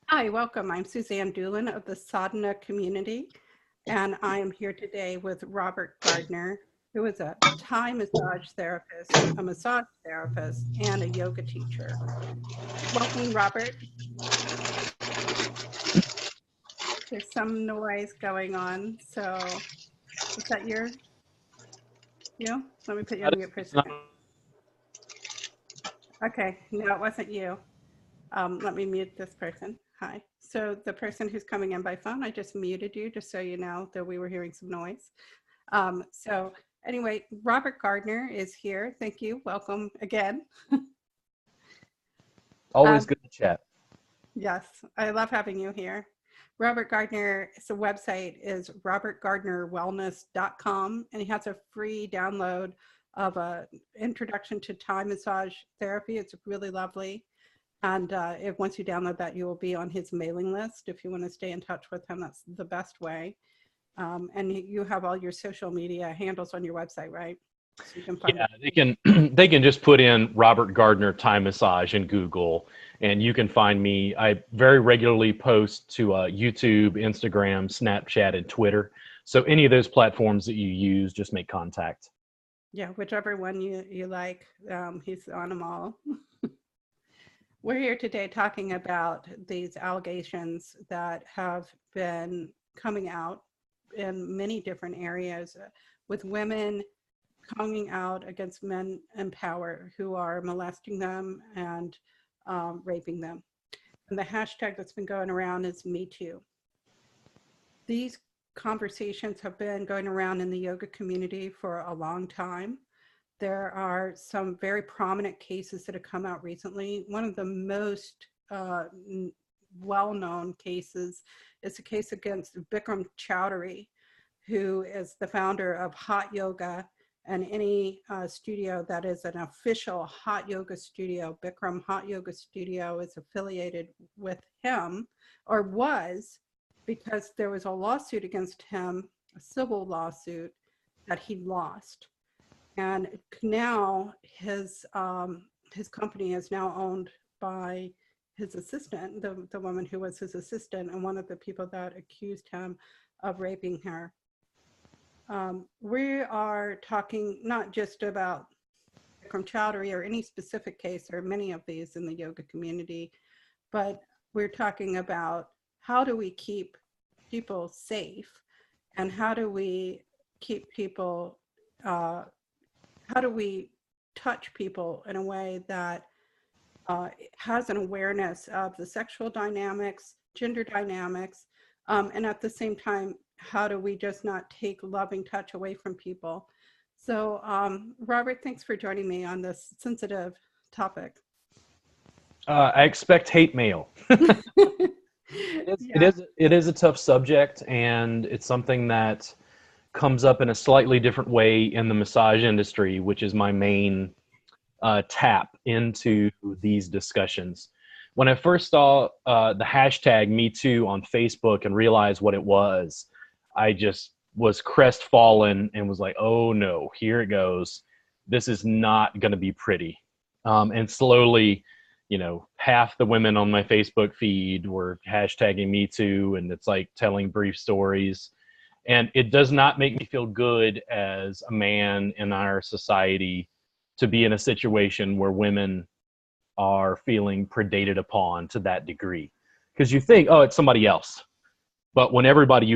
Hi, welcome. I'm Suzanne Dulin of the SADHANA community, and I am here today with Robert Gardner, who is a Thai massage therapist, a massage therapist, and a yoga teacher. Welcome, Robert. There's some noise going on, so is that you? Let me put you on mute for a It's not. second. Okay, no, it wasn't you. Let me mute this person. Hi. So the person who's coming in by phone, I just muted you just so you know that we were hearing some noise. So anyway, Robert Gardner is here. Thank you. Welcome again. Always Um, good to chat. yes, I love having you here. Robert Gardner's website is robertgardnerwellness.com, and he has a free download of a introduction to Thai massage therapy. It's really lovely. And if once you download that, you will be on his mailing list. If you want to stay in touch with him, that's the best way. And you have all your social media handles on your website, right? So you can find Yeah, it. they can they can just put in Robert Gardner Thai massage in Google, and you can find me. I very regularly post to YouTube, Instagram, Snapchat, and Twitter. So any of those platforms that you use, just make contact. Yeah, whichever one you like, he's on them all. We're here today talking about these allegations that have been coming out in many different areas with women coming out against men in power who are molesting them and raping them. And the hashtag that's been going around is Me Too. These conversations have been going around in the yoga community for a long time. There are some very prominent cases that have come out recently. One of the most well-known cases is a case against Bikram Chowdhury, who is the founder of Hot Yoga, and any studio that is an official hot yoga studio. Bikram Hot Yoga Studio is affiliated with him, or was, because there was a lawsuit against him, a civil lawsuit that he lost. And now his company is now owned by his assistant, the woman who was his assistant, and one of the people that accused him of raping her. We are talking not just about Bikram Chowdhury or any specific case, or many of these in the yoga community, but we're talking about how do we keep people safe, and how do we keep people, how do we touch people in a way that has an awareness of the sexual dynamics, gender dynamics, and at the same time, how do we just not take loving touch away from people? So, Robert, thanks for joining me on this sensitive topic. I expect hate mail. Yeah. It is a tough subject, and it's something that comes up in a slightly different way in the massage industry, which is my main tap into these discussions. When I first saw the hashtag Me Too on Facebook and realized what it was, I just was crestfallen and was like, oh no, here it goes. This is not going to be pretty. And slowly, half the women on my Facebook feed were hashtagging Me Too, and it's like telling brief stories. And it does not make me feel good as a man in our society to be in a situation where women are feeling predated upon to that degree. Because you think, oh, it's somebody else. But when everybody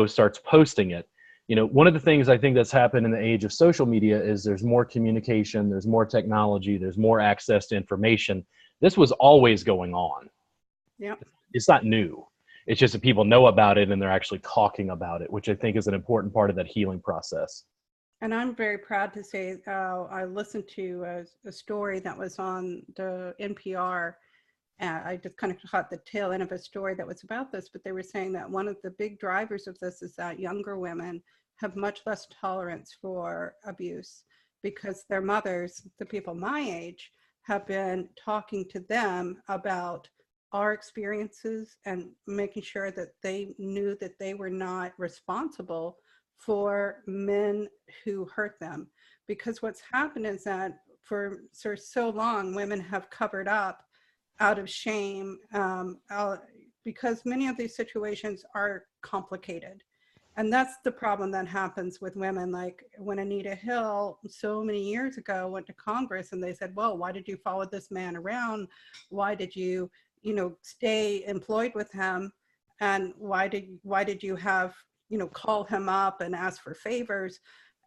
starts posting it, one of the things I think that's happened in the age of social media is there's more communication, there's more technology, there's more access to information. This was always going on. Yep. It's not new. It's just that people know about it and they're actually talking about it, which I think is an important part of that healing process. And I'm very proud to say I listened to a story that was on the NPR. I just kind of caught the tail end of a story that was about this, but they were saying that one of the big drivers of this is that younger women have much less tolerance for abuse because their mothers, the people my age, have been talking to them about our experiences and making sure that they knew that they were not responsible for men who hurt them. Because what's happened is that for so long, women have covered up out of shame, because many of these situations are complicated. And that's the problem that happens with women. Like when Anita Hill so many years ago went to Congress and they said, well, why did you follow this man around? Why did you, stay employed with him? And why did you have, call him up and ask for favors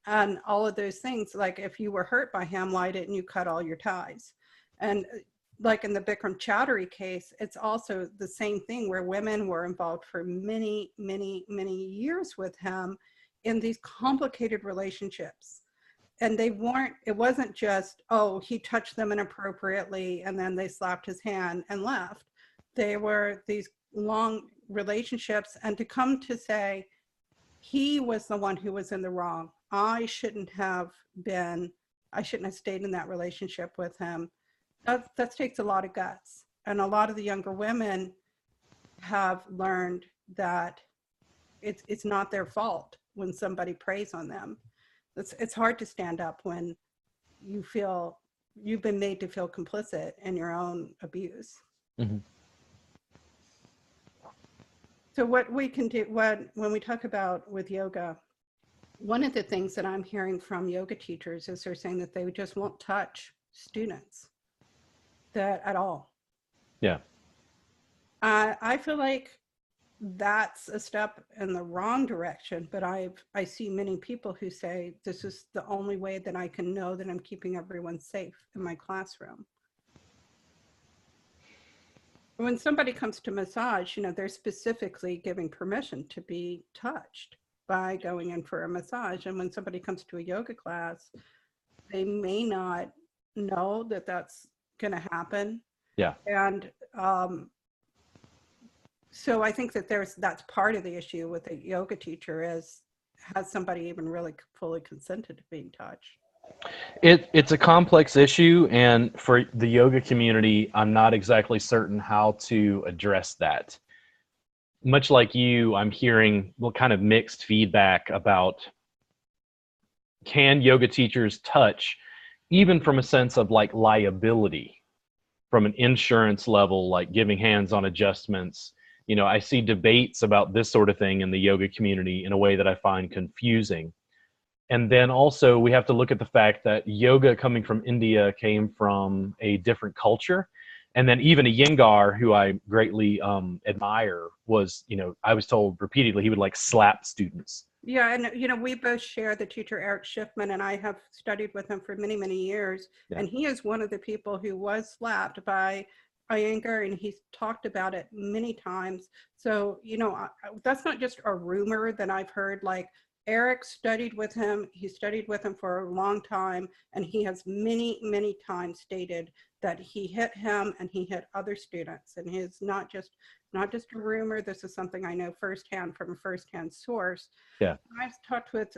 and all of those things? Like if you were hurt by him, why didn't you cut all your ties? And like in the Bikram Chowdhury case, it's also the same thing where women were involved for many, many, many years with him in these complicated relationships. And it wasn't just, oh, he touched them inappropriately and then they slapped his hand and left. They were these long relationships, and to come to say, he was the one who was in the wrong. I shouldn't have stayed in that relationship with him. That takes a lot of guts. And a lot of the younger women have learned that it's not their fault when somebody preys on them. It's hard to stand up when you feel you've been made to feel complicit in your own abuse. Mm-hmm. So what we can do, when we talk about with yoga, one of the things that I'm hearing from yoga teachers is they're saying that they just won't touch students at all. Yeah. I feel like that's a step in the wrong direction, but I see many people who say this is the only way that I can know that I'm keeping everyone safe in my classroom. When somebody comes to massage, they're specifically giving permission to be touched by going in for a massage. And when somebody comes to a yoga class, they may not know that that's going to happen. Yeah. And so I think that that's part of the issue with a yoga teacher is, has somebody even really fully consented to being touched? It's a complex issue, and for the yoga community, I'm not exactly certain how to address that. Much like you, I'm hearing kind of mixed feedback about, can yoga teachers touch, even from a sense of like liability, from an insurance level, like giving hands-on adjustments. I see debates about this sort of thing in the yoga community in a way that I find confusing. And then also we have to look at the fact that yoga coming from India came from a different culture. And then even a Iyengar, who I greatly admire, was, I was told repeatedly he would like slap students. Yeah, and we both share the teacher Eric Schiffman, and I have studied with him for many, many years. Yeah. And he is one of the people who was slapped by Iyengar, and he's talked about it many times. So, that's not just a rumor that I've heard. Like, Eric studied with him. He studied with him for a long time, and he has many, many times stated that he hit him and he hit other students. And it's not just a rumor. This is something I know firsthand from a firsthand source. Yeah. I've talked with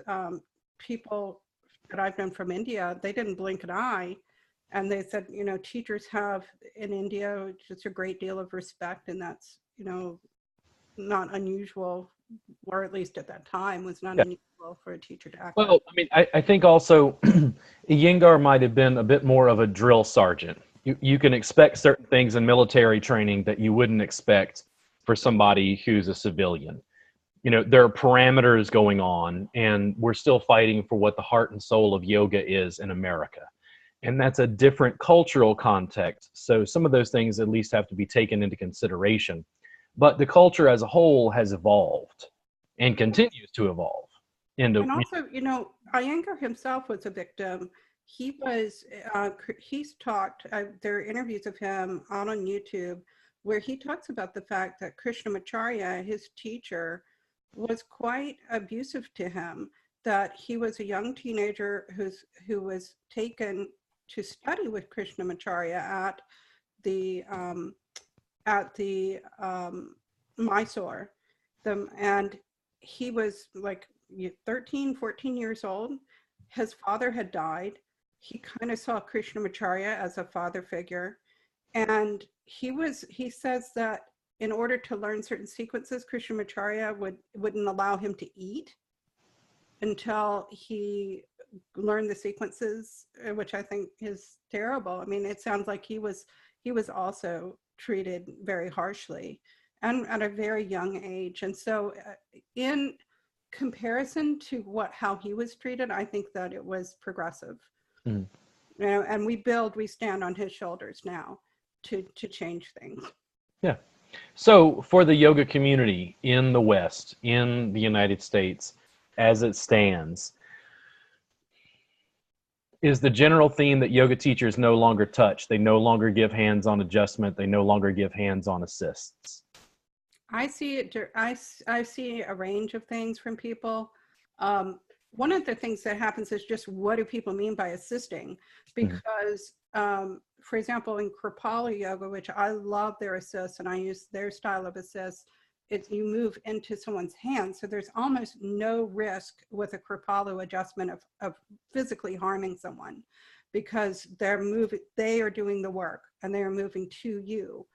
people that I've known from India. They didn't blink an eye. And they said, teachers have in India just a great deal of respect, and that's, not unusual, or at least at that time was not unusual for a teacher to act. Well, I mean, I think also Iyengar might have been a bit more of a drill sergeant. You can expect certain things in military training that you wouldn't expect for somebody who's a civilian. There are parameters going on, and we're still fighting for what the heart and soul of yoga is in America. And that's a different cultural context. So some of those things at least have to be taken into consideration. But the culture as a whole has evolved and continues to evolve. And also, Iyengar himself was a victim. He was, he's talked, there are interviews of him on YouTube where he talks about the fact that Krishnamacharya, his teacher, was quite abusive to him, that he was a young teenager who was taken to study with Krishnamacharya at the Mysore. And he was like 13, 14 years old. His father had died. He kind of saw Krishnamacharya as a father figure. And he says that in order to learn certain sequences, Krishnamacharya wouldn't allow him to eat until he learned the sequences, which I think is terrible. I mean, it sounds like he was also treated very harshly. and at a very young age. And so in comparison to how he was treated, I think that it was progressive. Mm. You know, and we stand on his shoulders now to change things. Yeah. So for the yoga community in the West, in the United States, as it stands, is the general theme that yoga teachers no longer touch. They no longer give hands-on adjustment. They no longer give hands-on assists. I see it. I see a range of things from people. One of the things that happens is just what do people mean by assisting? Because, for example, in Kripalu yoga, which I love their assists and I use their style of assist, you move into someone's hands. So there's almost no risk with a Kripalu adjustment of physically harming someone, because they are doing the work and they are moving to you.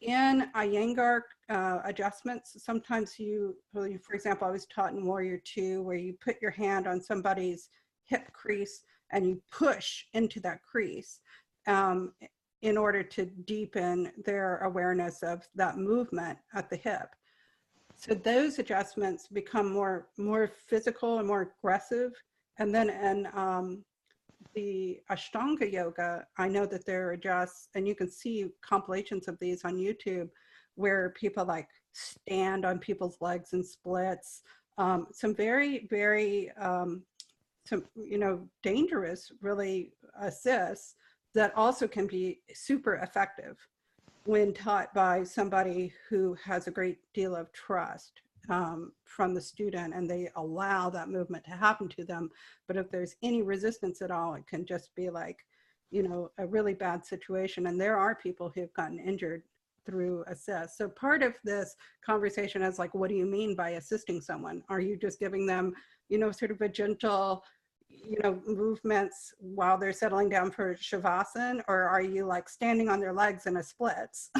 In Iyengar adjustments, sometimes for example, I was taught in Warrior 2 where you put your hand on somebody's hip crease and you push into that crease in order to deepen their awareness of that movement at the hip. So those adjustments become more physical and more aggressive. And then in the Ashtanga yoga, I know that there are adjusts, and you can see compilations of these on YouTube where people like stand on people's legs and splits. Some very, very, dangerous, really, assists that also can be super effective when taught by somebody who has a great deal of trust from the student, and they allow that movement to happen to them. But if there's any resistance at all, it can just be like, a really bad situation. And there are people who've gotten injured through assist. So part of this conversation is like, what do you mean by assisting someone? Are you just giving them, sort of a gentle, movements while they're settling down for Shavasana, or are you like standing on their legs in a splits,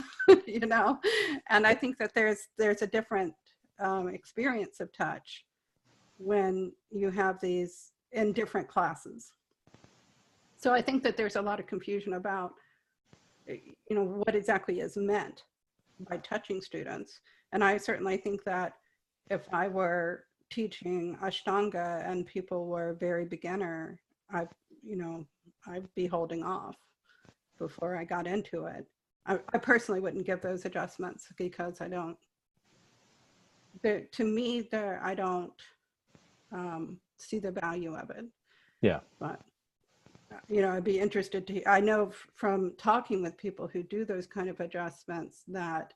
And I think that there's a different experience of touch when you have these in different classes. So I think that there's a lot of confusion about, what exactly is meant by touching students. And I certainly think that if I were teaching Ashtanga and people were very beginner, I'd be holding off before I got into it. I personally wouldn't give those adjustments because I don't see the value of it. Yeah. But, I'd be interested I know from talking with people who do those kind of adjustments that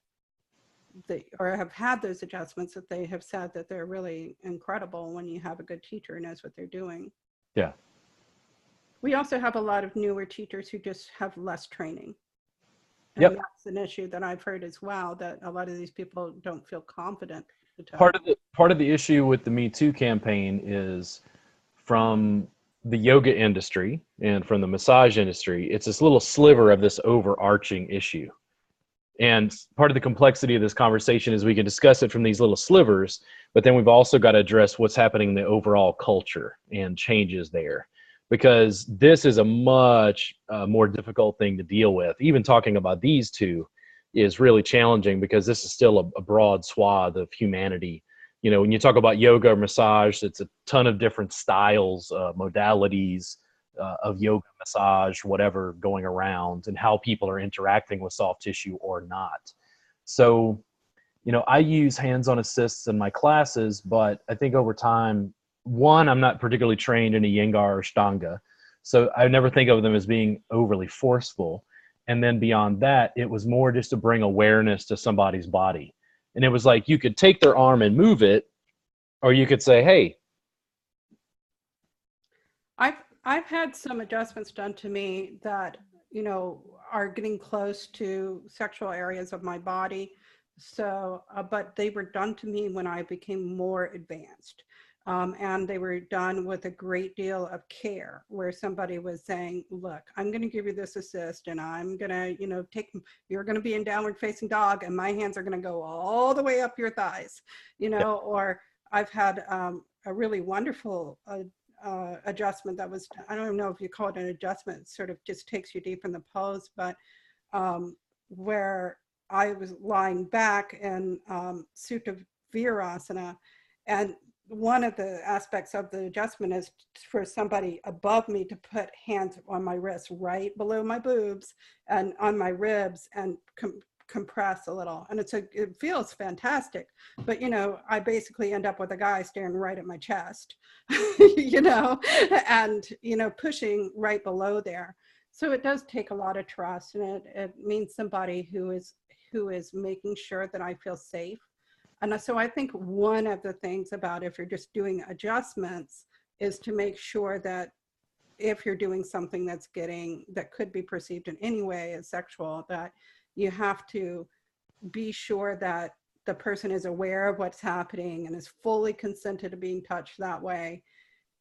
or have had those adjustments, that they have said that they're really incredible when you have a good teacher who knows what they're doing. Yeah. We also have a lot of newer teachers who just have less training. And yep. That's an issue that I've heard as well, that a lot of these people don't feel confident to touch. Part of the issue with the Me Too campaign is from the yoga industry and from the massage industry, it's this little sliver of this overarching issue. And part of the complexity of this conversation is we can discuss it from these little slivers, but then we've also got to address what's happening in the overall culture and changes there, because this is a much more difficult thing to deal with. Even talking about these two is really challenging because this is still a broad swath of humanity. When you talk about yoga or massage, it's a ton of different styles, modalities of yoga, massage, whatever going around, and how people are interacting with soft tissue or not. So, I use hands-on assists in my classes, but I think over time, one, I'm not particularly trained in Iyengar or Ashtanga, so I never think of them as being overly forceful. And then beyond that, it was more just to bring awareness to somebody's body. And it was like, you could take their arm and move it, or you could say, hey. I've had some adjustments done to me that, are getting close to sexual areas of my body. So, but they were done to me when I became more advanced. And they were done with a great deal of care, where somebody was saying, look, I'm going to give you this assist, and I'm going to, you're going to be in downward facing dog, and my hands are going to go all the way up your thighs, or I've had a really wonderful adjustment that was, I don't know if you call it an adjustment, it sort of just takes you deep in the pose, but where I was lying back in Sutta Virasana, and one of the aspects of the adjustment is for somebody above me to put hands on my wrists right below my boobs and on my ribs and compress a little. And it feels fantastic. But, you know, I basically end up with a guy staring right at my chest, you know, and, you know, pushing right below there. So it does take a lot of trust, and it means somebody who is making sure that I feel safe. And so I think one of the things about if you're just doing adjustments is to make sure that if you're doing something that could be perceived in any way as sexual, that you have to be sure that the person is aware of what's happening and is fully consented to being touched that way,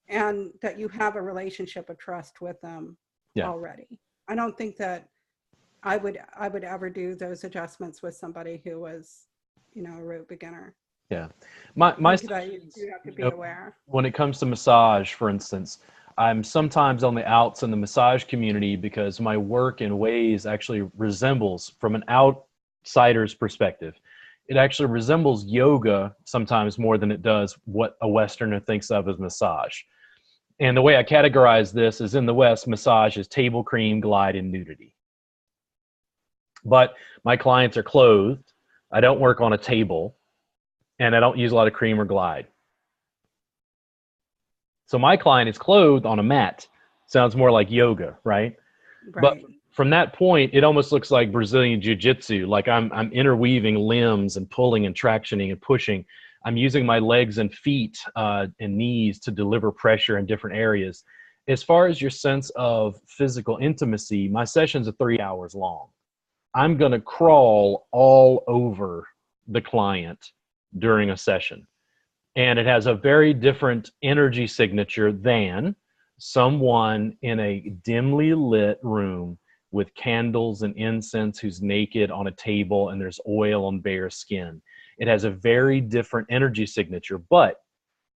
and that you have a relationship of trust with them already. I don't think that I would ever do those adjustments with somebody who was, you know, a root beginner. Yeah. My sessions, you have to be aware. When it comes to massage, for instance, I'm sometimes on the outs in the massage community because my work in ways actually resembles, from an outsider's perspective, it actually resembles yoga sometimes more than it does what a Westerner thinks of as massage. And the way I categorize this is, in the West, massage is table, cream, glide, and nudity. But my clients are clothed. I don't work on a table, and I don't use a lot of cream or glide. So my client is clothed on a mat. Sounds more like yoga, right? But from that point, it almost looks like Brazilian jiu-jitsu. Like I'm interweaving limbs and pulling and tractioning and pushing. I'm using my legs and feet and knees to deliver pressure in different areas. As far as your sense of physical intimacy, my sessions are 3 hours long. I'm going to crawl all over the client during a session. And it has a very different energy signature than someone in a dimly lit room with candles and incense who's naked on a table and there's oil on bare skin. It has a very different energy signature, but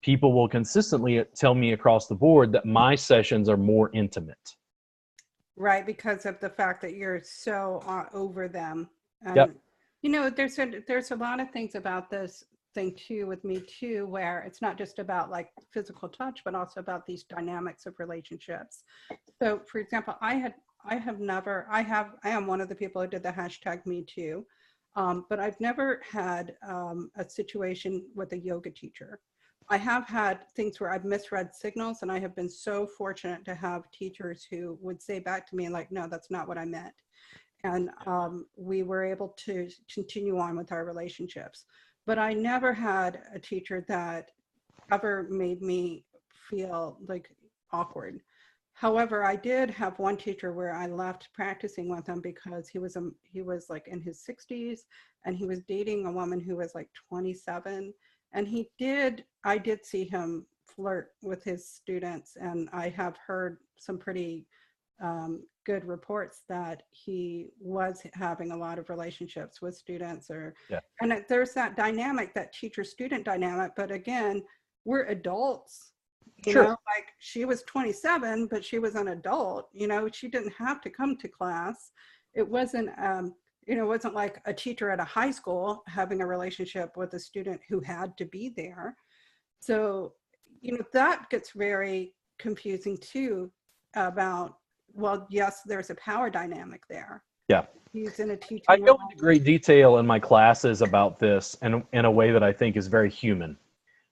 people will consistently tell me across the board that my sessions are more intimate. Right, because of the fact that you're so over them. And, yep. You know, there's a lot of things about this thing too with me too, where it's not just about like physical touch, but also about these dynamics of relationships. So, for example, I am one of the people who did the hashtag Me Too, but I've never had a situation with a yoga teacher. I have had things where I've misread signals, and I have been so fortunate to have teachers who would say back to me like, no, that's not what I meant. And we were able to continue on with our relationships. But I never had a teacher that ever made me feel like awkward. However, I did have one teacher where I left practicing with him because he was like in his 60s, and he was dating a woman who was like 27. And I did see him flirt with his students, and I have heard some pretty good reports that he was having a lot of relationships with students, and there's that dynamic, that teacher-student dynamic. But again, we're adults, you know, like she was 27, but she was an adult, you know, she didn't have to come to class. It wasn't, you know, it wasn't like a teacher at a high school having a relationship with a student who had to be there. So, you know, that gets very confusing too about, well, yes, there's a power dynamic there. Yeah. He's in a teaching I go role. into great detail in my classes about this in a way that I think is very human.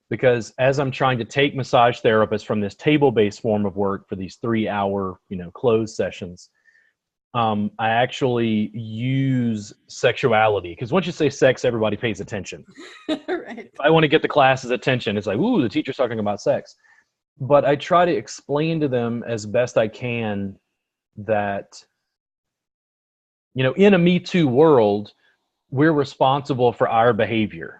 Because as I'm trying to take massage therapists from this table-based form of work for these 3 hour, you know, closed sessions, I actually use sexuality, because once you say sex, everybody pays attention. Right. If I want to get the class's attention, it's like, ooh, the teacher's talking about sex. But I try to explain to them as best I can that, you know, in a Me Too world, we're responsible for our behavior.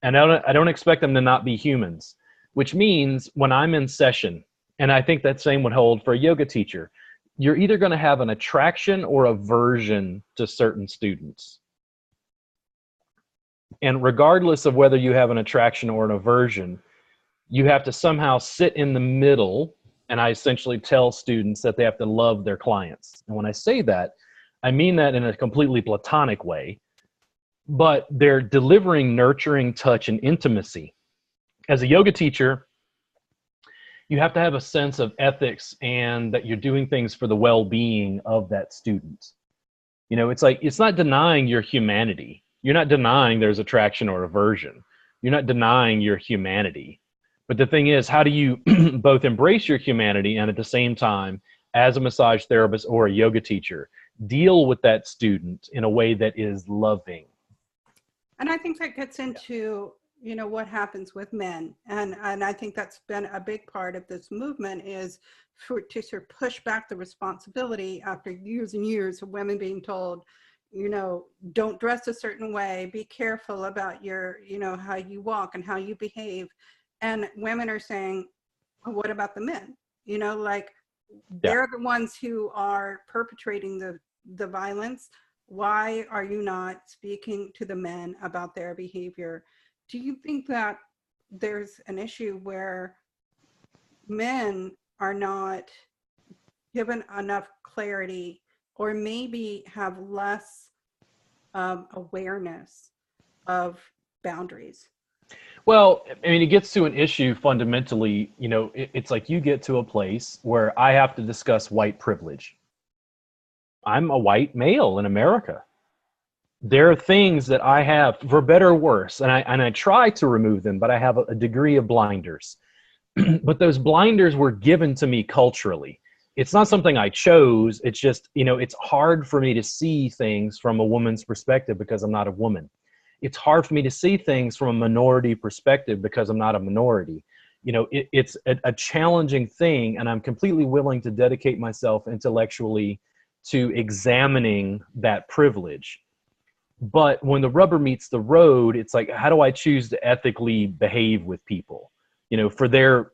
And I don't expect them to not be humans, which means when I'm in session, and I think that same would hold for a yoga teacher, you're either going to have an attraction or aversion to certain students. And regardless of whether you have an attraction or an aversion, you have to somehow sit in the middle. And I essentially tell students that they have to love their clients. And when I say that, I mean that in a completely platonic way. but they're delivering nurturing touch and intimacy. As a yoga teacher, you have to have a sense of ethics and that you're doing things for the well-being of that student. You know, it's like, it's not denying your humanity. You're not denying there's attraction or aversion. You're not denying your humanity. But the thing is, how do you both embrace your humanity and at the same time, as a massage therapist or a yoga teacher, deal with that student in a way that is loving? And I think that gets into, you know, what happens with men. And I think that's been a big part of this movement, is to sort of push back the responsibility after years and years of women being told, you know, don't dress a certain way, be careful about your, you know, how you walk and how you behave. And women are saying, well, what about the men? You know, like, they're the ones who are perpetrating the violence. Why are you not speaking to the men about their behavior? Do you think that there's an issue where men are not given enough clarity, or maybe have less awareness of boundaries? Well, I mean, it gets to an issue fundamentally, you know, it's like you get to a place where I have to discuss white privilege. I'm a white male in America. There are things that I have, for better or worse, and I try to remove them, but I have a degree of blinders. But those blinders were given to me culturally. It's not something I chose. It's just, you know, it's hard for me to see things from a woman's perspective because I'm not a woman. It's hard for me to see things from a minority perspective because I'm not a minority. You know, it's a challenging thing, and I'm completely willing to dedicate myself intellectually to examining that privilege. But when the rubber meets the road, it's like, how do I choose to ethically behave with people, you know, for their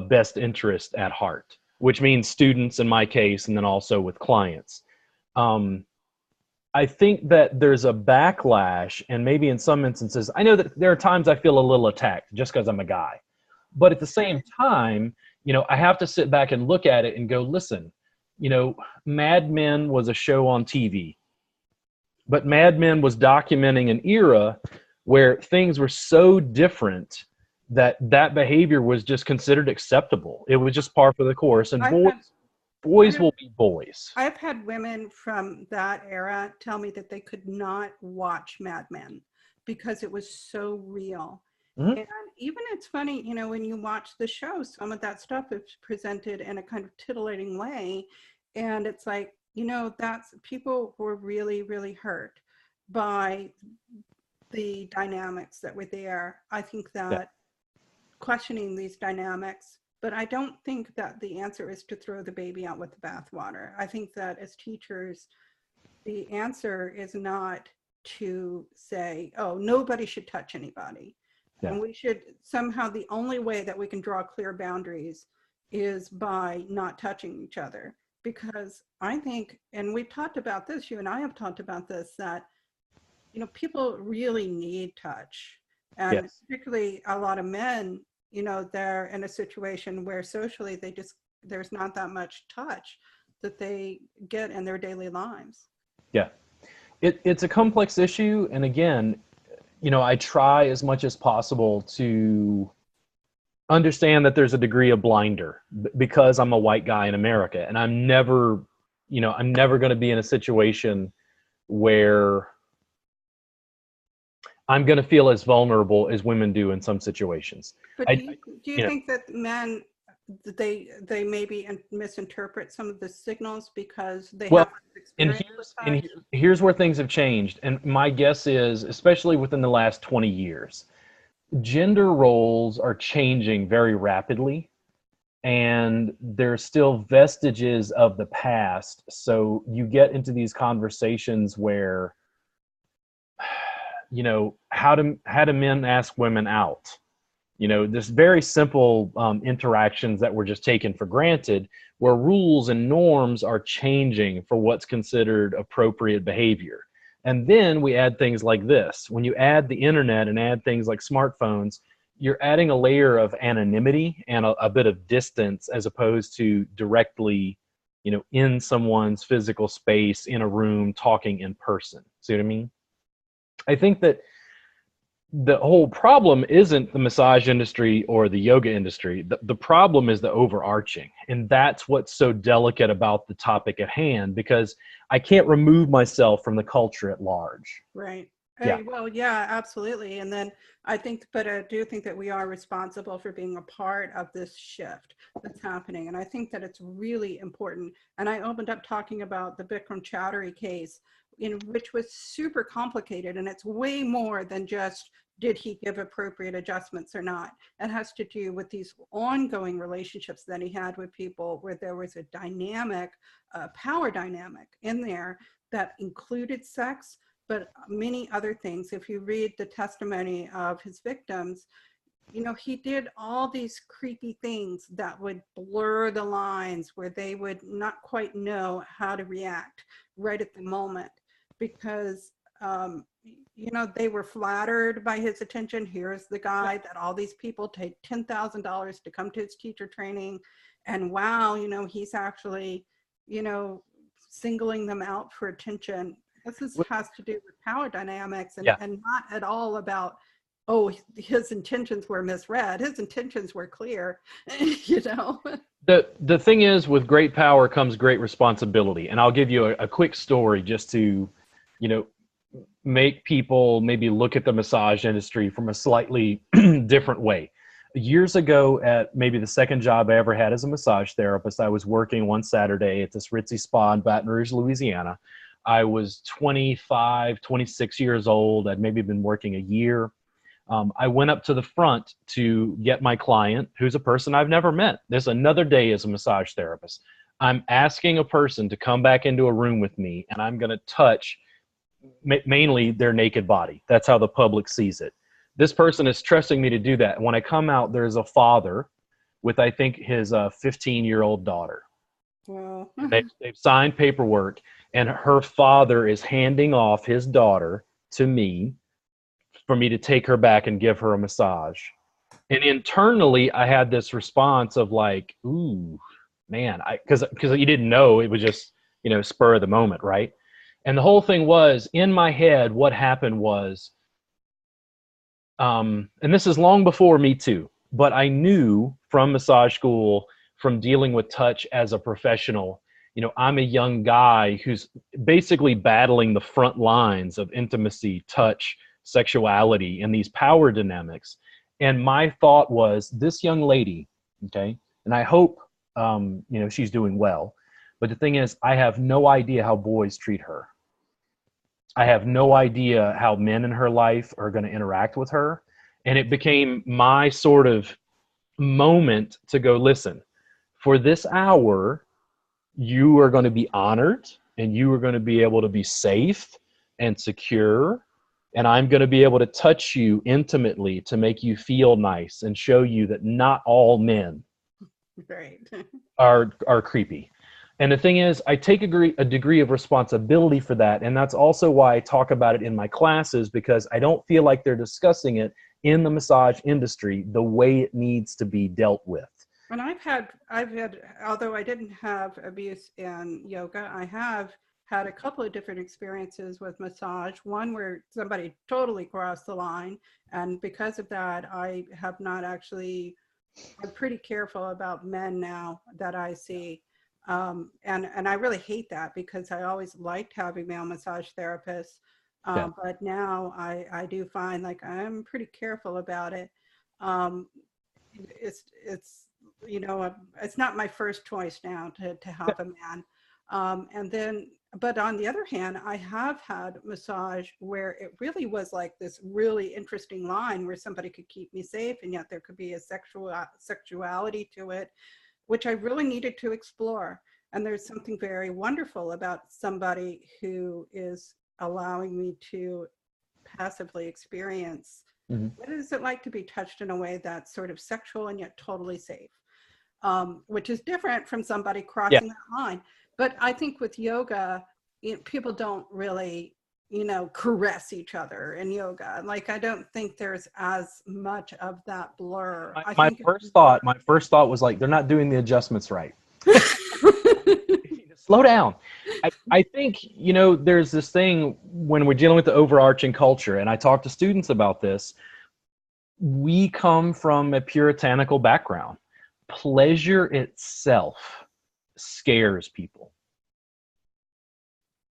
best interest at heart, which means students in my case, and then also with clients. I think that there's a backlash, and maybe in some instances, I know that there are times I feel a little attacked just because I'm a guy. But at the same time, you know, I have to sit back and look at it and go, listen, you know, Mad Men was a show on TV, but Mad Men was documenting an era where things were so different that that behavior was just considered acceptable. It was just par for the course, and boys will be boys. I've had women from that era tell me that they could not watch Mad Men because it was so real. Mm-hmm. And even it's funny, you know, when you watch the show, some of that stuff is presented in a kind of titillating way. And it's like, you know, that's, people were really, really hurt by the dynamics that were there. I think that questioning these dynamics, but I don't think that the answer is to throw the baby out with the bathwater. I think that as teachers, the answer is not to say, oh, nobody should touch anybody. Yeah. And we should somehow, the only way that we can draw clear boundaries is by not touching each other. Because I think, and we've talked about this, you and I have talked about this, that, you know, people really need touch. And particularly a lot of men, you know, they're in a situation where socially they just, there's not that much touch that they get in their daily lives. Yeah, it's a complex issue. And again, you know, I try as much as possible to understand that there's a degree of blinder because I'm a white guy in America, and I'm never, you know, I'm never going to be in a situation where I'm going to feel as vulnerable as women do in some situations. But do you think that men, they maybe misinterpret some of the signals because they have experience? And here's where things have changed. And my guess is, especially within the last 20 years, gender roles are changing very rapidly, and there's still vestiges of the past. So you get into these conversations where, you know, how do men ask women out? You know, this very simple interactions that were just taken for granted, where rules and norms are changing for what's considered appropriate behavior. And then we add things like this. When you add the internet and add things like smartphones, you're adding a layer of anonymity and a bit of distance, as opposed to directly, you know, in someone's physical space, in a room, talking in person. See what I mean? I think that the whole problem isn't the massage industry or the yoga industry. The problem is the overarching. And that's what's so delicate about the topic at hand, because I can't remove myself from the culture at large. Right. Yeah. Well, yeah, absolutely. And then I think, but I do think that we are responsible for being a part of this shift that's happening. And I think that it's really important. And I opened up talking about the Bikram Chowdhury case, which was super complicated. And it's way more than just, did he give appropriate adjustments or not? It has to do with these ongoing relationships that he had with people, where there was a dynamic, power dynamic in there that included sex, but many other things. If you read the testimony of his victims, he did all these creepy things that would blur the lines, where they would not quite know how to react right at the moment, because they were flattered by his attention. Here's the guy that all these people paid $10,000 to come to his teacher training, and wow, he's actually, singling them out for attention. This has to do with power dynamics, and not at all about, oh, his intentions were misread. His intentions were clear, The thing is, with great power comes great responsibility. And I'll give you a quick story just to, make people maybe look at the massage industry from a slightly different way. Years ago, at maybe the second job I ever had as a massage therapist, I was working one Saturday at this ritzy spa in Baton Rouge, Louisiana. I was 25, 26 years old. I'd maybe been working a year. I went up to the front to get my client, who's a person I've never met. There's another day as a massage therapist. I'm asking a person to come back into a room with me, and I'm going to touch mainly their naked body. That's how the public sees it. This person is trusting me to do that. When I come out, there's a father with, I think, his 15-year-old daughter. Wow. They've signed paperwork, and her father is handing off his daughter to me for me to take her back and give her a massage. And internally, I had this response of like, ooh, man, because you didn't know. It was just, spur of the moment, right? And the whole thing was, in my head, what happened was, and this is long before Me Too, but I knew from massage school, from dealing with touch as a professional, I'm a young guy who's basically battling the front lines of intimacy, touch, sexuality, and these power dynamics. And my thought was, this young lady, okay, and I hope, she's doing well. But the thing is, I have no idea how boys treat her. I have no idea how men in her life are going to interact with her. And it became my sort of moment to go, listen, for this hour, you are going to be honored, and you are going to be able to be safe and secure. And I'm going to be able to touch you intimately to make you feel nice and show you that not all men are creepy. And the thing is, I take a degree of responsibility for that. And that's also why I talk about it in my classes, because I don't feel like they're discussing it in the massage industry the way it needs to be dealt with. And I've had, although I didn't have abuse in yoga, I have had a couple of different experiences with massage. One where somebody totally crossed the line. And because of that, I'm pretty careful about men now that I see. And I really hate that, because I always liked having male massage therapists. But now I do find like I'm pretty careful about it. It's not my first choice now to have a man. But on the other hand, I have had massage where it really was like this really interesting line where somebody could keep me safe, and yet there could be a sexuality to it, which I really needed to explore. And there's something very wonderful about somebody who is allowing me to passively experience what is it like to be touched in a way that's sort of sexual and yet totally safe, which is different from somebody crossing that line. But I think with yoga, people don't really, caress each other in yoga. Like, I don't think there's as much of that blur. My first thought was like, they're not doing the adjustments right. Slow down. I think, there's this thing when we're dealing with the overarching culture, and I talk to students about this. We come from a puritanical background. Pleasure itself scares people.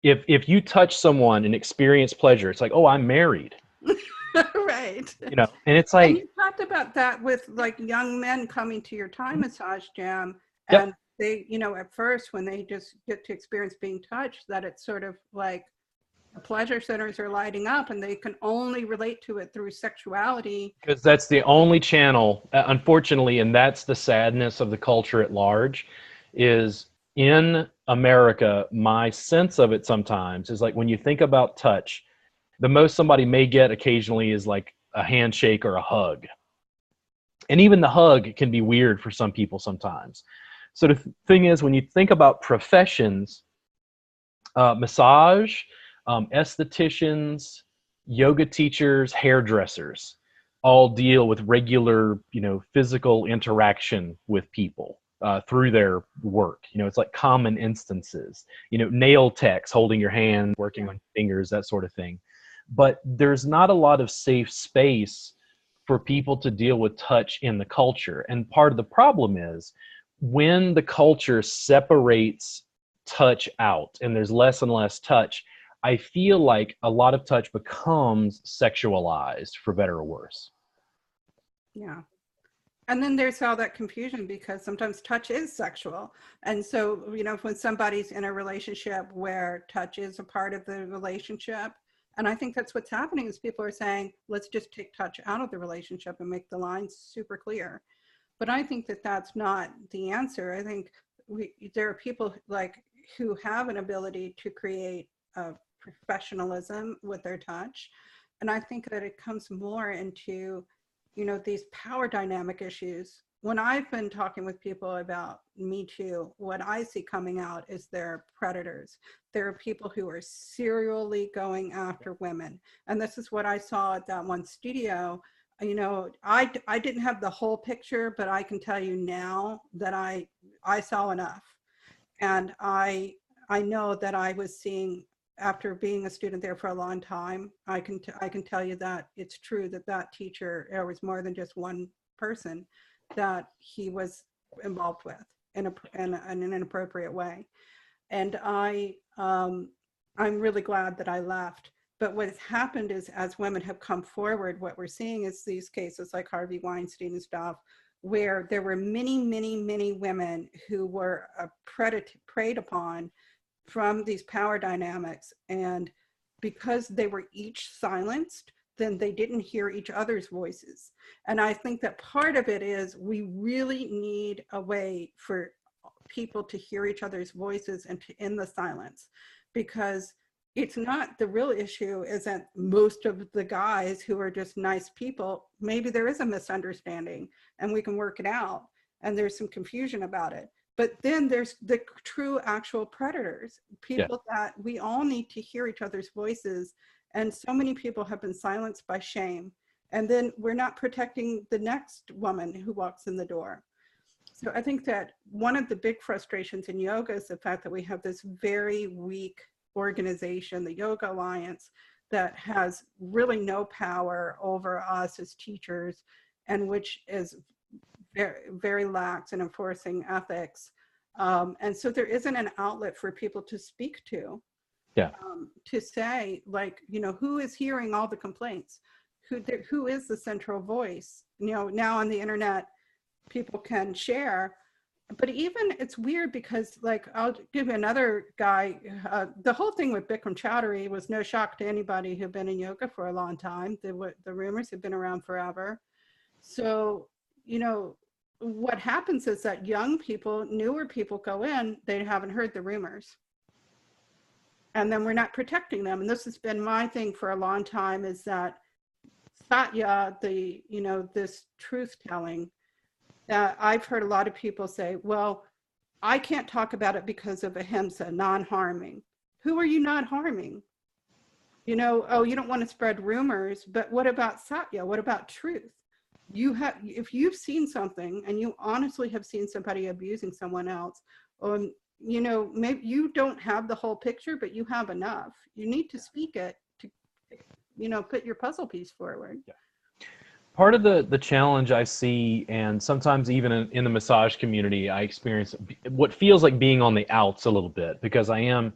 If you touch someone and experience pleasure, it's like, oh, I'm married. Right. And it's And like, you talked about that with like young men coming to your Thai massage jam, yep. and they, at first when they just get to experience being touched, that it's sort of like the pleasure centers are lighting up and they can only relate to it through sexuality. Because that's the only channel, unfortunately, and that's the sadness of the culture at large, is in America, my sense of it sometimes is like when you think about touch, the most somebody may get occasionally is like a handshake or a hug. And even the hug can be weird for some people sometimes. So the thing is, when you think about professions, massage, estheticians, yoga teachers, hairdressers, all deal with regular, physical interaction with people through their work. It's like common instances, nail techs holding your hand, working on fingers, that sort of thing. But there's not a lot of safe space for people to deal with touch in the culture. And part of the problem is when the culture separates touch out and there's less and less touch, I feel like a lot of touch becomes sexualized, for better or worse. Yeah. And then there's all that confusion because sometimes touch is sexual. And so, when somebody's in a relationship where touch is a part of the relationship, and I think that's what's happening is people are saying, let's just take touch out of the relationship and make the lines super clear. But I think that that's not the answer. I think there are people like who have an ability to create a professionalism with their touch. And I think that it comes more into, these power dynamic issues. When I've been talking with people about Me Too, what I see coming out is they're predators. There are people who are serially going after women. And this is what I saw at that one studio. I didn't have the whole picture, but I can tell you now that I saw enough. And I know that I was seeing, after being a student there for a long time, I can tell you that it's true that teacher, there was more than just one person that he was involved with in an inappropriate way. And I'm really glad that I left. But what has happened is, as women have come forward, what we're seeing is these cases like Harvey Weinstein and stuff, where there were many, many, many women who were preyed upon from these power dynamics. And because they were each silenced, then they didn't hear each other's voices. And I think that part of it is we really need a way for people to hear each other's voices and to end the silence, because it's not, the real issue isn't most of the guys who are just nice people. Maybe there is a misunderstanding and we can work it out and there's some confusion about it. But then there's the true actual predators, people that we all need to hear each other's voices. And so many people have been silenced by shame. And then we're not protecting the next woman who walks in the door. So I think that one of the big frustrations in yoga is the fact that we have this very weak organization, the Yoga Alliance, that has really no power over us as teachers, and which is very, very lax in enforcing ethics. And so there isn't an outlet for people to speak to. To say, like, who is hearing all the complaints? Who is the central voice? Now on the internet, people can share, but even it's weird because, like, I'll give you another guy. The whole thing with Bikram Chowdhury was no shock to anybody who'd been in yoga for a long time. The rumors have been around forever. So, what happens is that young people, newer people go in, they haven't heard the rumors. And then we're not protecting them. And this has been my thing for a long time, is that Satya, this truth telling, I've heard a lot of people say, well, I can't talk about it because of ahimsa, non-harming. Who are you not harming? You don't want to spread rumors, but what about Satya? What about truth? If you've seen something and you honestly have seen somebody abusing someone else, maybe you don't have the whole picture, but you have enough. You need to speak it to, put your puzzle piece forward. Yeah. Part of the challenge I see, and sometimes even in the massage community, I experience what feels like being on the outs a little bit, because I am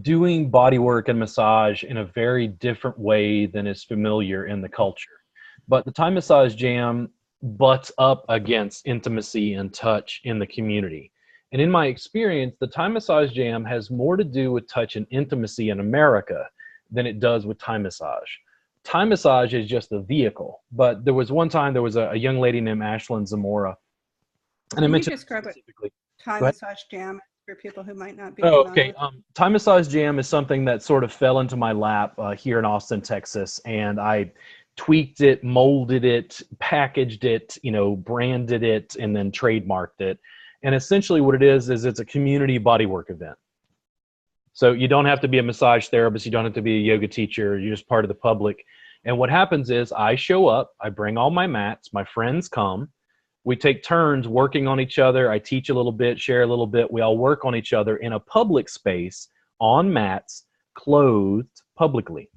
doing body work and massage in a very different way than is familiar in the culture. But the Thai Massage Jam butts up against intimacy and touch in the community. And in my experience, the Thai Massage Jam has more to do with touch and intimacy in America than it does with Thai massage. Thai massage is just a vehicle. But there was one time, there was a young lady named Ashlyn Zamora. And I Can you mentioned describe what specifically. Thai massage jam for people who might not be Oh, familiar okay. Thai Massage Jam is something that sort of fell into my lap here in Austin, Texas, and I tweaked it, molded it, packaged it, branded it, and then trademarked it. And essentially what it is it's a community bodywork event. So you don't have to be a massage therapist. You don't have to be a yoga teacher. You're just part of the public. And what happens is I show up, I bring all my mats, my friends come, we take turns working on each other. I teach a little bit, share a little bit. We all work on each other in a public space on mats, clothed publicly.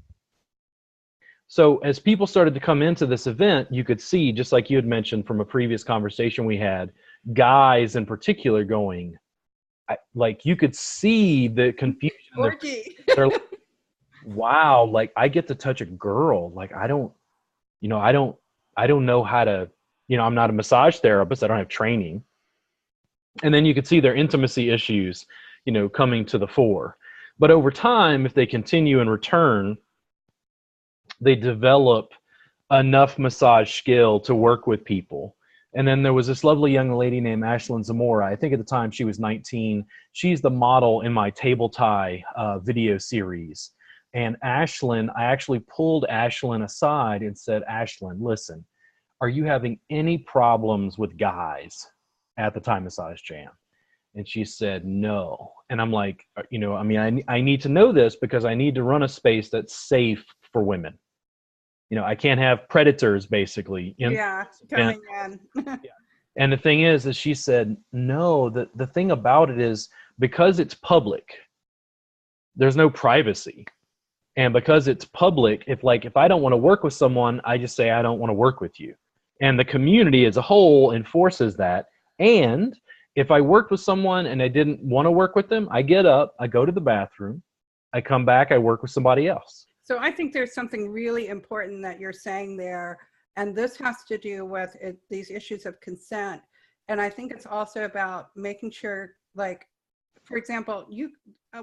So as people started to come into this event, you could see, just like you had mentioned from a previous conversation we had, guys in particular going, like you could see the confusion. They're like, wow, like I get to touch a girl. Like I don't know how to, I'm not a massage therapist. I don't have training. And then you could see their intimacy issues, coming to the fore. But over time, if they continue and return, they develop enough massage skill to work with people. And then there was this lovely young lady named Ashlyn Zamora. I think at the time she was 19. She's the model in my Table Tie video series. And Ashlyn, I actually pulled Ashlyn aside and said, Ashlyn, listen, are you having any problems with guys at the Thai Massage Jam? And she said, no. And I'm like, I need to know this because I need to run a space that's safe for women. I can't have predators basically. Coming in. Yeah. And the thing is she said, no, the thing about it is because it's public, there's no privacy. And because it's public, if I don't want to work with someone, I just say, I don't want to work with you. And the community as a whole enforces that. And if I worked with someone and I didn't want to work with them, I get up, I go to the bathroom, I come back, I work with somebody else. So I think there's something really important that you're saying there. And this has to do with these issues of consent. And I think it's also about making sure, like, for example,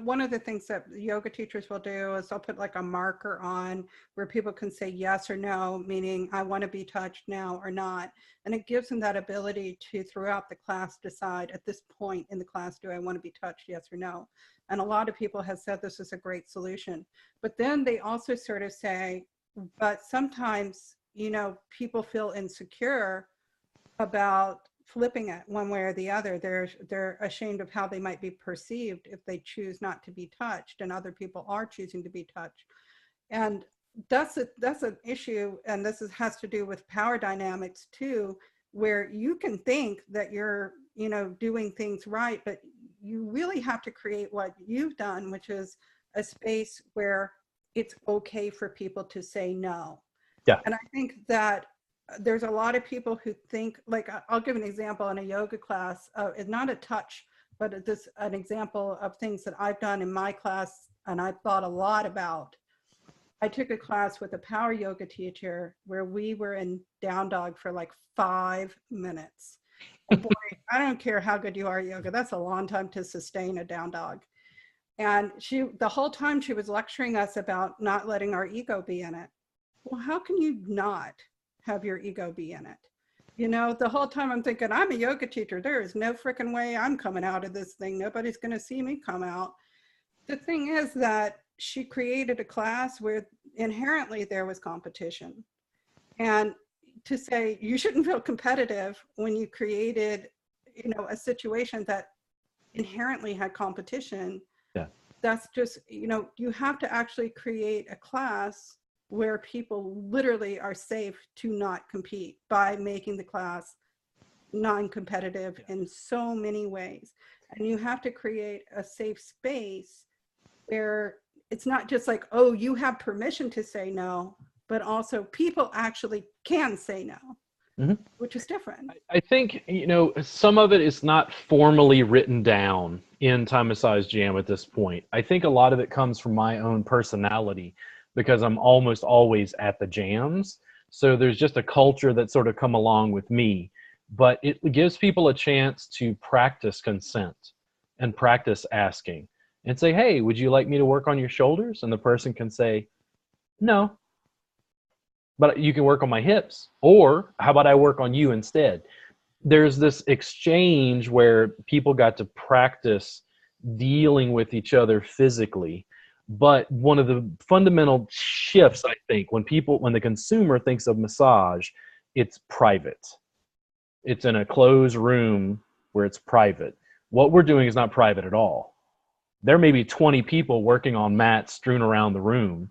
one of the things that yoga teachers will do is they'll put like a marker on where people can say yes or no, meaning I want to be touched now or not. And it gives them that ability to, throughout the class, decide at this point in the class, do I want to be touched, yes or no? And a lot of people have said this is a great solution. But then they also sort of say, but sometimes, people feel insecure about flipping it one way or the other. They're ashamed of how they might be perceived if they choose not to be touched, and other people are choosing to be touched. And that's an issue, and has to do with power dynamics too, where you can think that you're doing things right, but you really have to create what you've done, which is a space where it's okay for people to say no. Yeah. And I think that there's a lot of people who think, like, I'll give an example in a yoga class. It's not a touch, but an example of things that I've done in my class and I've thought a lot about. I took a class with a power yoga teacher where we were in down dog for like 5 minutes. And boy, I don't care how good you are at yoga. That's a long time to sustain a down dog. And the whole time she was lecturing us about not letting our ego be in it. Well, how can you not have your ego be in it? The whole time I'm thinking, I'm a yoga teacher. There is no freaking way I'm coming out of this thing. Nobody's going to see me come out. The thing is that she created a class where inherently there was competition. And to say you shouldn't feel competitive when you created, a situation that inherently had competition. Yeah. That's just, you have to actually create a class where people literally are safe to not compete by making the class non-competitive in so many ways. And you have to create a safe space where it's not just like, oh, you have permission to say no, but also people actually can say no, which is different. I think, some of it is not formally written down in Thai Massage Jam at this point. I think a lot of it comes from my own personality because I'm almost always at the jams. So there's just a culture that's sort of come along with me. But it gives people a chance to practice consent and practice asking and say, hey, would you like me to work on your shoulders? And the person can say, no, but you can work on my hips. Or how about I work on you instead? There's this exchange where people got to practice dealing with each other physically. But one of the fundamental shifts, I think, when the consumer thinks of massage, it's private. It's in a closed room where it's private. What we're doing is not private at all. There may be 20 people working on mats strewn around the room,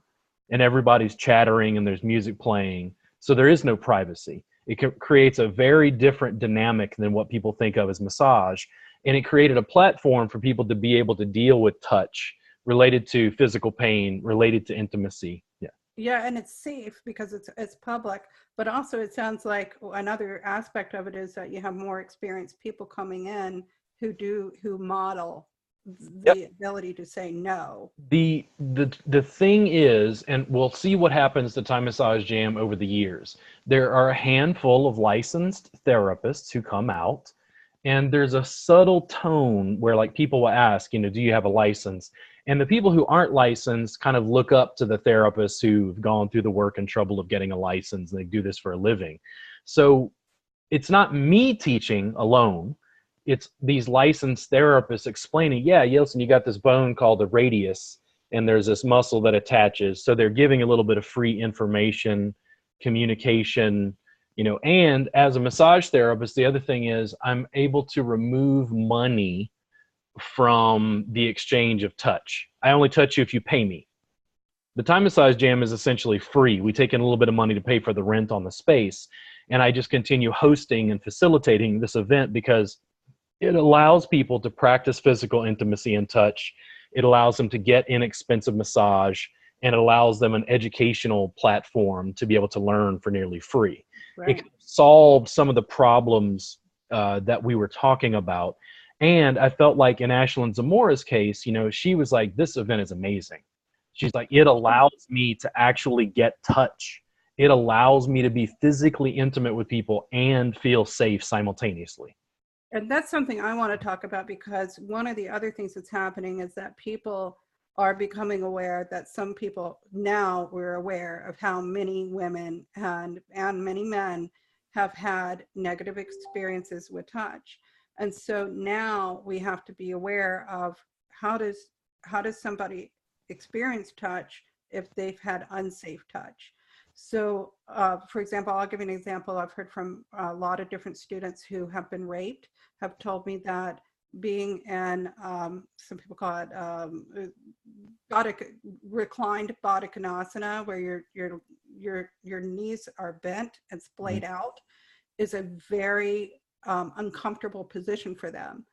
and everybody's chattering and there's music playing. So there is no privacy. It creates a very different dynamic than what people think of as massage. And it created a platform for people to be able to deal with touch related to physical pain, related to intimacy. Yeah. Yeah, and it's safe because it's public, but also it sounds like another aspect of it is that you have more experienced people coming in who model the ability to say no. The thing is, and we'll see what happens to Thai Massage Jam over the years. There are a handful of licensed therapists who come out, and there's a subtle tone where like people will ask, do you have a license? And the people who aren't licensed kind of look up to the therapists who've gone through the work and trouble of getting a license, and they do this for a living. So it's not me teaching alone. It's these licensed therapists explaining, yeah, listen, you got this bone called the radius, and there's this muscle that attaches. So they're giving a little bit of free information, communication, and as a massage therapist, the other thing is I'm able to remove money from the exchange of touch. I only touch you if you pay me. The Thai Massage Jam is essentially free. We take in a little bit of money to pay for the rent on the space, and I just continue hosting and facilitating this event because it allows people to practice physical intimacy and touch. It allows them to get inexpensive massage, and it allows them an educational platform to be able to learn for nearly free. Right. It solved some of the problems that we were talking about. And I felt like in Ashlyn Zamora's case, she was like, this event is amazing. She's like, it allows me to actually get touch. It allows me to be physically intimate with people and feel safe simultaneously. And that's something I want to talk about, because one of the other things that's happening is that people are becoming aware that some people, now we're aware of how many women and many men have had negative experiences with touch. And so now we have to be aware of how does somebody experience touch if they've had unsafe touch. So, for example, I'll give you an example. I've heard from a lot of different students who have been raped, have told me that being in, some people call it reclined Baddha Konasana, where your knees are bent and splayed out, is a very uncomfortable position for them.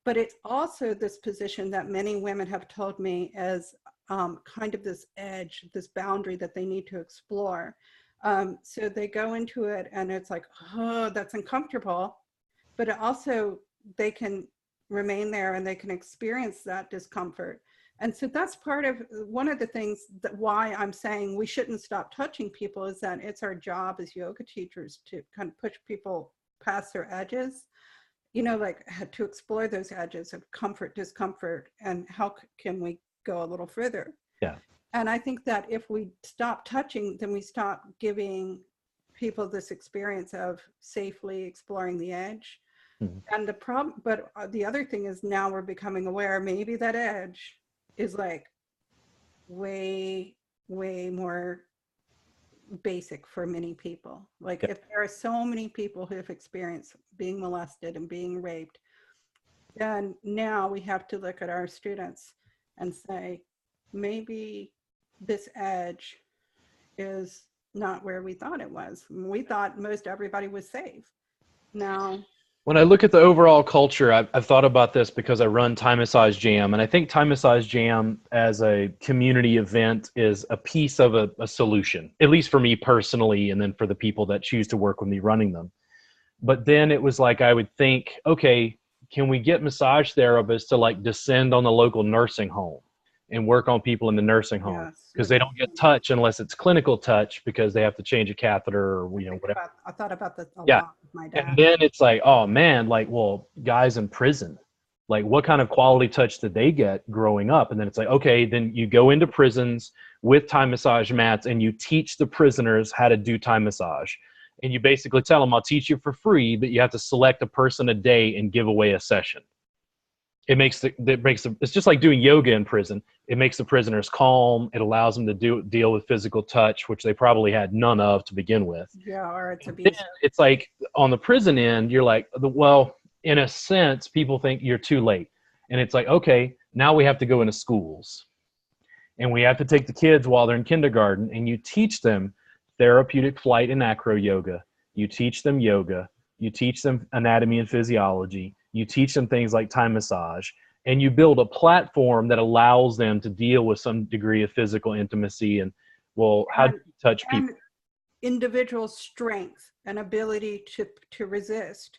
But it's also this position that many women have told me is kind of this edge, this boundary that they need to explore. So they go into it and it's like, oh, that's uncomfortable. But it also, they can remain there and they can experience that discomfort. And so that's part of one of the things that why I'm saying we shouldn't stop touching people, is that it's our job as yoga teachers to kind of push people past their edges, like to explore those edges of comfort, discomfort, and how can we go a little further. Yeah. And I think that if we stop touching, then we stop giving people this experience of safely exploring the edge. And the problem, but the other thing is now we're becoming aware maybe that edge is like way more basic for many people. Like if there are so many people who have experienced being molested and being raped, then now we have to look at our students and say, maybe this edge is not where we thought it was. We thought most everybody was safe. Now When I look at the overall culture, I've thought about this because I run Thai Massage Jam, and I think Thai Massage Jam as a community event is a piece of a solution, at least for me personally, and then for the people that choose to work with me running them. But then it was like I would think, okay, can we get massage therapists to like descend on the local nursing home and work on people in the nursing home? Yes, Because they don't get touch unless it's clinical touch because they have to change a catheter or whatever. I thought about that a Yeah. lot with my And dad. then it's like, oh man, like, well, guys in prison, like what kind of quality touch did they get growing up? And then it's like, okay, then you go into prisons with Thai massage mats and you teach the prisoners how to do Thai massage. And you basically tell them, I'll teach you for free, but you have to select a person a day and give away a session. It's just like doing yoga in prison. It makes the prisoners calm. It allows them to deal with physical touch, which they probably had none of to begin with. Yeah, or it's Then abuse. it's like on the prison end, you're like, well, in a sense, people think you're too late. And it's like, okay, now we have to go into schools and we have to take the kids while they're in kindergarten and you teach them therapeutic flight and acro yoga. You teach them yoga. You teach them anatomy and physiology. You teach them things like Thai massage, and you build a platform that allows them to deal with some degree of physical intimacy and, well, how do you touch people? And individual strength and ability to resist,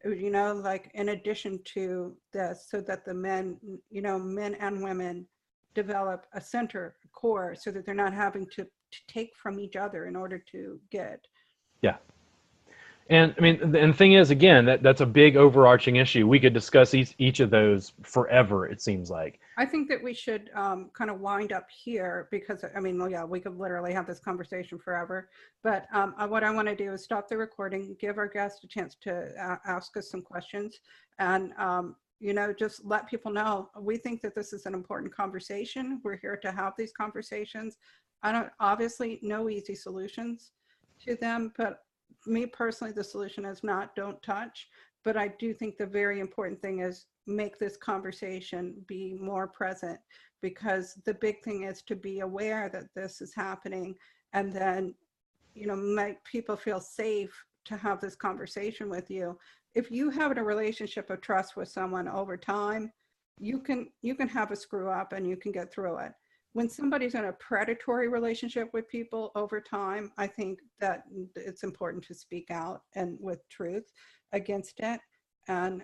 like in addition to this, so that the men, men and women develop a center core so that they're not having to take from each other in order to get. Yeah. And I mean, and the thing is, again, that's a big overarching issue. We could discuss each of those forever, it seems like. I think that we should kind of wind up here because, I mean, well, yeah, we could literally have this conversation forever. But what I want to do is stop the recording, give our guests a chance to ask us some questions, and, just let people know we think that this is an important conversation. We're here to have these conversations. I don't, obviously, no easy solutions to them, but me personally, the solution is not don't touch. But I do think the very important thing is make this conversation be more present, because the big thing is to be aware that this is happening, and then, make people feel safe to have this conversation with you. If you have a relationship of trust with someone over time, you can have a screw up and you can get through it. When somebody's in a predatory relationship with people over time, I think that it's important to speak out and with truth against it. And,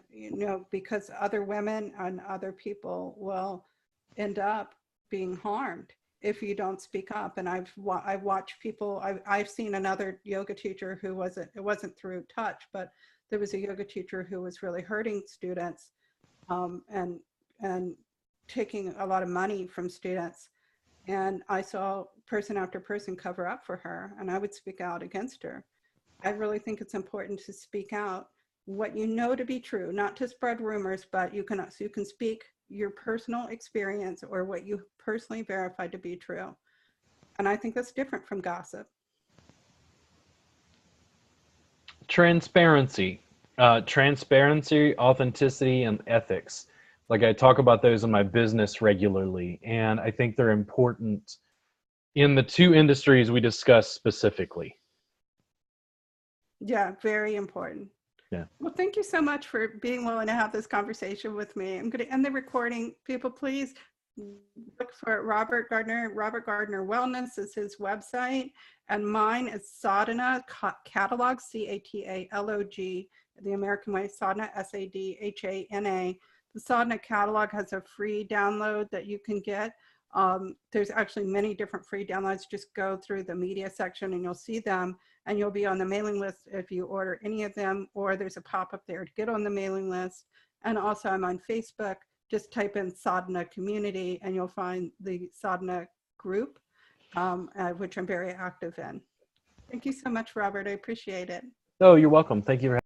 because other women and other people will end up being harmed if you don't speak up. And I've watched people, I've seen another yoga teacher who it wasn't through touch, but there was a yoga teacher who was really hurting students and taking a lot of money from students. And I saw person after person cover up for her, and I would speak out against her. I really think it's important to speak out what you know to be true, not to spread rumors, but you can speak your personal experience or what you personally verified to be true. And I think that's different from gossip. Transparency, authenticity, and ethics. Like I talk about those in my business regularly, and I think they're important in the two industries we discuss specifically. Yeah, very important. Yeah. Well, thank you so much for being willing to have this conversation with me. I'm going to end the recording. People, please look for Robert Gardner. Robert Gardner Wellness is his website, and mine is Sadhana Catalog, Catalog, the American way, Sadhana, SADHANA. The Sadhana Catalog has a free download that you can get. There's actually many different free downloads. Just go through the media section and you'll see them, and you'll be on the mailing list if you order any of them, or there's a pop-up there to get on the mailing list. And also I'm on Facebook. Just type in Sadhana Community and you'll find the Sadhana group, which I'm very active in. Thank you so much, Robert. I appreciate it. Oh, you're welcome. Thank you for